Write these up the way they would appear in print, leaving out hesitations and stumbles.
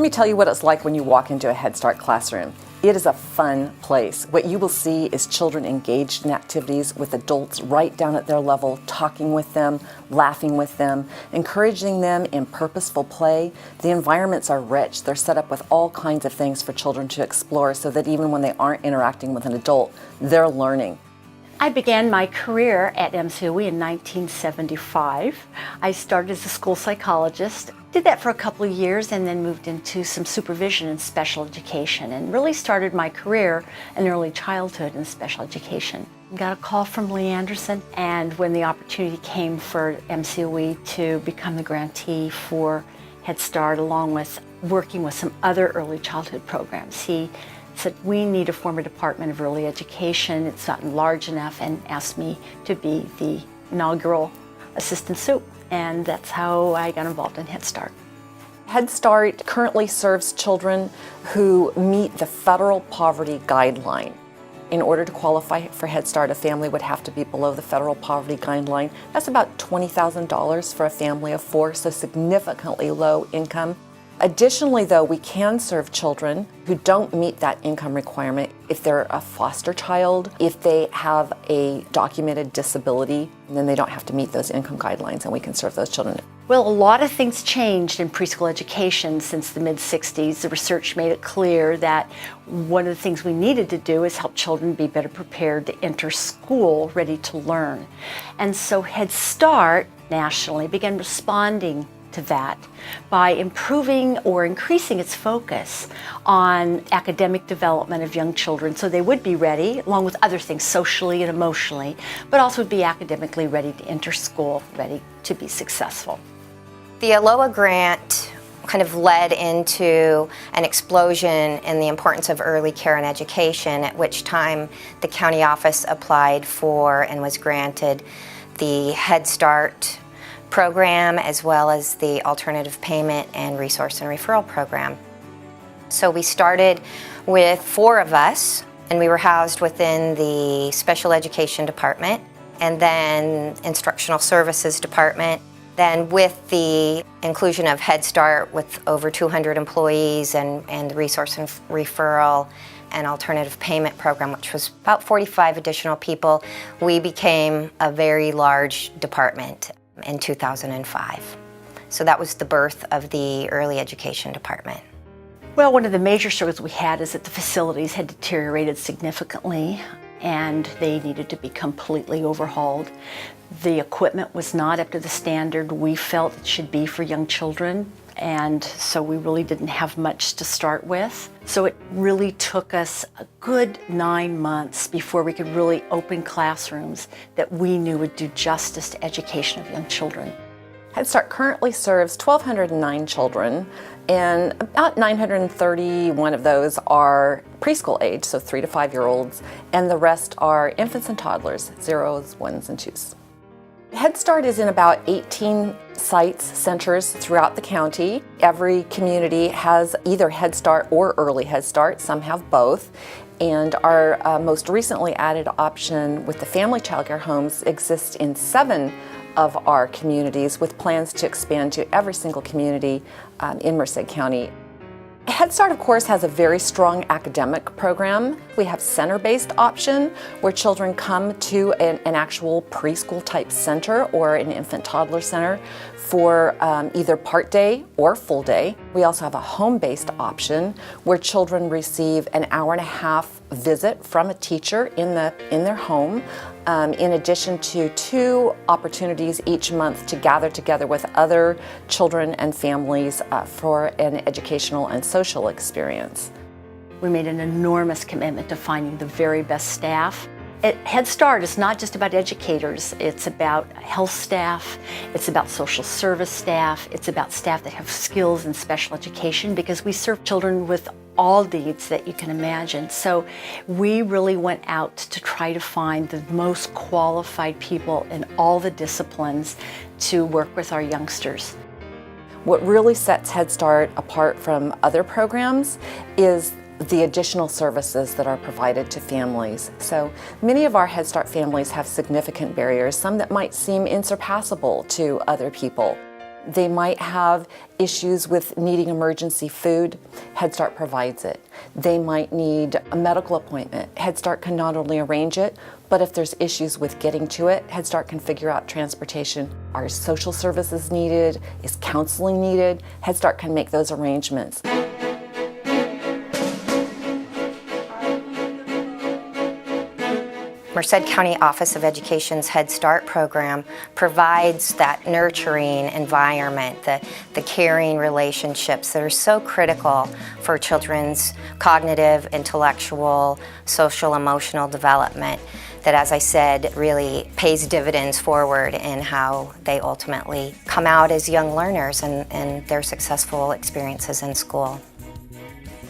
Let me tell you what it's like when you walk into a Head Start classroom. It is a fun place. What you will see is children engaged in activities with adults right down at their level, talking with them, laughing with them, encouraging them in purposeful play. The environments are rich. They're set up with all kinds of things for children to explore so that even when they aren't interacting with an adult, they're learning. I began my career at MCOE in 1975. I started as a school psychologist, did that for a couple of years, and then moved into some supervision in special education, and really started my career in early childhood in special education. Got a call from Lee Anderson, and when the opportunity came for MCOE to become the grantee for Head Start, along with working with some other early childhood programs, he said, we need to form a department of early education. It's not large enough, and asked me to be the inaugural assistant SOUP. And that's how I got involved in Head Start. Head Start currently serves children who meet the federal poverty guideline. In order to qualify for Head Start, a family would have to be below the federal poverty guideline. That's about $20,000 for a family of 4, so significantly low income. Additionally, though, we can serve children who don't meet that income requirement if they're a foster child, if they have a documented disability, and then they don't have to meet those income guidelines, and we can serve those children. Well, a lot of things changed in preschool education since the mid-60s. The research made it clear that one of the things we needed to do is help children be better prepared to enter school ready to learn. And so Head Start nationally began responding to that by improving or increasing its focus on academic development of young children so they would be ready, along with other things socially and emotionally, but also would be academically ready to enter school, ready to be successful. The ALOA grant kind of led into an explosion in the importance of early care and education, at which time the county office applied for and was granted the Head Start program, as well as the alternative payment and resource and referral program. So we started with 4 of us, and we were housed within the special education department, and then instructional services department. Then with the inclusion of Head Start with over 200 employees and the resource and referral and alternative payment program, which was about 45 additional people, we became a very large department in 2005. So that was the birth of the early education department. Well, one of the major struggles we had is that the facilities had deteriorated significantly and they needed to be completely overhauled. The equipment was not up to the standard we felt it should be for young children, and so we really didn't have much to start with. So it really took us a good 9 months before we could really open classrooms that we knew would do justice to education of young children. Head Start currently serves 1,209 children, and about 931 of those are preschool age, so 3 to 5-year-olds, and the rest are infants and toddlers, 0s, 1s, and 2s. Head Start is in about 18 sites, centers throughout the county. Every community has either Head Start or Early Head Start. Some have both. And our most recently added option with the family childcare homes exists in 7 of our communities, with plans to expand to every single community in Merced County. Head Start, of course, has a very strong academic program. We have center-based option where children come to an actual preschool type center or an infant toddler center for either part day or full day. We also have a home-based option where children receive an hour-and-a-half visit from a teacher in their home, in addition to 2 opportunities each month to gather together with other children and families for an educational and social experience. We made an enormous commitment to finding the very best staff. At Head Start, it's not just about educators, it's about health staff, it's about social service staff, it's about staff that have skills in special education, because we serve children with all needs that you can imagine. So we really went out to try to find the most qualified people in all the disciplines to work with our youngsters. What really sets Head Start apart from other programs is the additional services that are provided to families. So many of our Head Start families have significant barriers, some that might seem insurpassable to other people. They might have issues with needing emergency food. Head Start provides it. They might need a medical appointment. Head Start can not only arrange it, but if there's issues with getting to it, Head Start can figure out transportation. Are social services needed? Is counseling needed? Head Start can make those arrangements. Merced County Office of Education's Head Start program provides that nurturing environment, the caring relationships that are so critical for children's cognitive, intellectual, social, emotional development that, as I said, really pays dividends forward in how they ultimately come out as young learners and their successful experiences in school.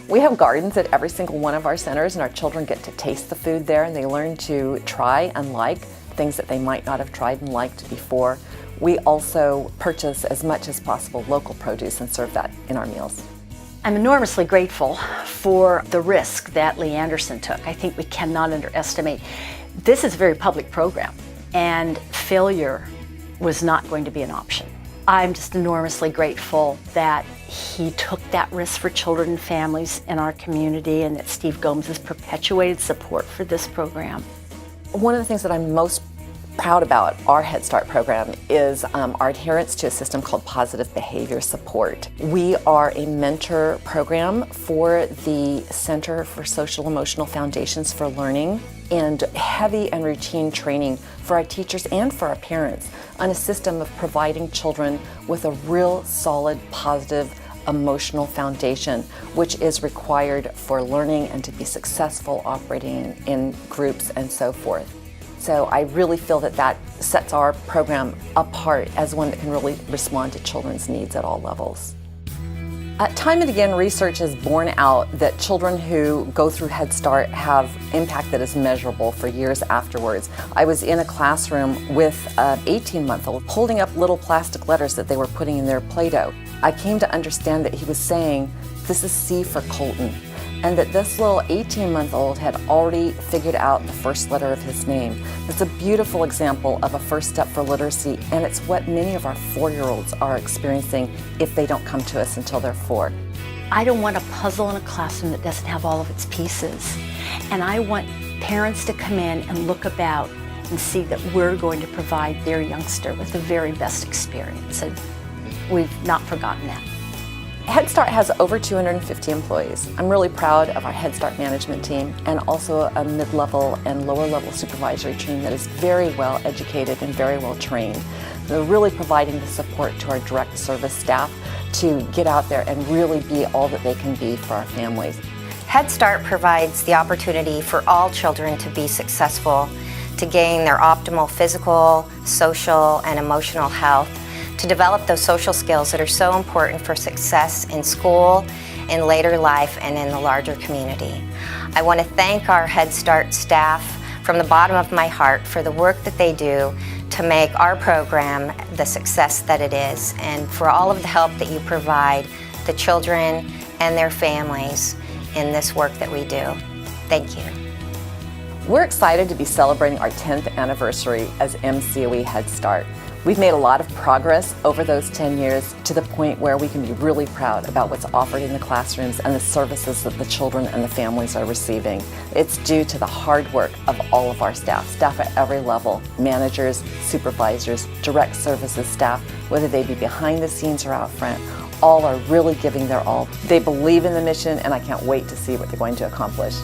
We have gardens at every single one of our centers, and our children get to taste the food there, and they learn to try and like things that they might not have tried and liked before. We also purchase as much as possible local produce and serve that in our meals. I'm enormously grateful for the risk that Lee Anderson took. I think we cannot underestimate. This is a very public program, and failure was not going to be an option. I'm just enormously grateful that he took that risk for children and families in our community, and that Steve Gomes has perpetuated support for this program. One of the things that I'm most proud about our Head Start program is our adherence to a system called positive behavior support. We are a mentor program for the Center for Social Emotional Foundations for Learning, and heavy and routine training for our teachers and for our parents on a system of providing children with a real solid, positive, emotional foundation, which is required for learning and to be successful operating in groups and so forth. So I really feel that that sets our program apart as one that can really respond to children's needs at all levels. Time and again, research has borne out that children who go through Head Start have impact that is measurable for years afterwards. I was in a classroom with an 18-month-old holding up little plastic letters that they were putting in their Play-Doh. I came to understand that he was saying, "This is C for Colton," and that this little 18-month-old had already figured out the first letter of his name. It's a beautiful example of a first step for literacy, and it's what many of our 4-year-olds are experiencing if they don't come to us until they're 4. I don't want a puzzle in a classroom that doesn't have all of its pieces. And I want parents to come in and look about and see that we're going to provide their youngster with the very best experience. And we've not forgotten that. Head Start has over 250 employees. I'm really proud of our Head Start management team and also a mid-level and lower-level supervisory team that is very well educated and very well trained. They're really providing the support to our direct service staff to get out there and really be all that they can be for our families. Head Start provides the opportunity for all children to be successful, to gain their optimal physical, social, and emotional health, to develop those social skills that are so important for success in school, in later life, and in the larger community. I want to thank our Head Start staff from the bottom of my heart for the work that they do to make our program the success that it is, and for all of the help that you provide the children and their families in this work that we do. Thank you. We're excited to be celebrating our 10th anniversary as MCOE Head Start. We've made a lot of progress over those 10 years to the point where we can be really proud about what's offered in the classrooms and the services that the children and the families are receiving. It's due to the hard work of all of our staff at every level, managers, supervisors, direct services staff, whether they be behind the scenes or out front, all are really giving their all. They believe in the mission, and I can't wait to see what they're going to accomplish.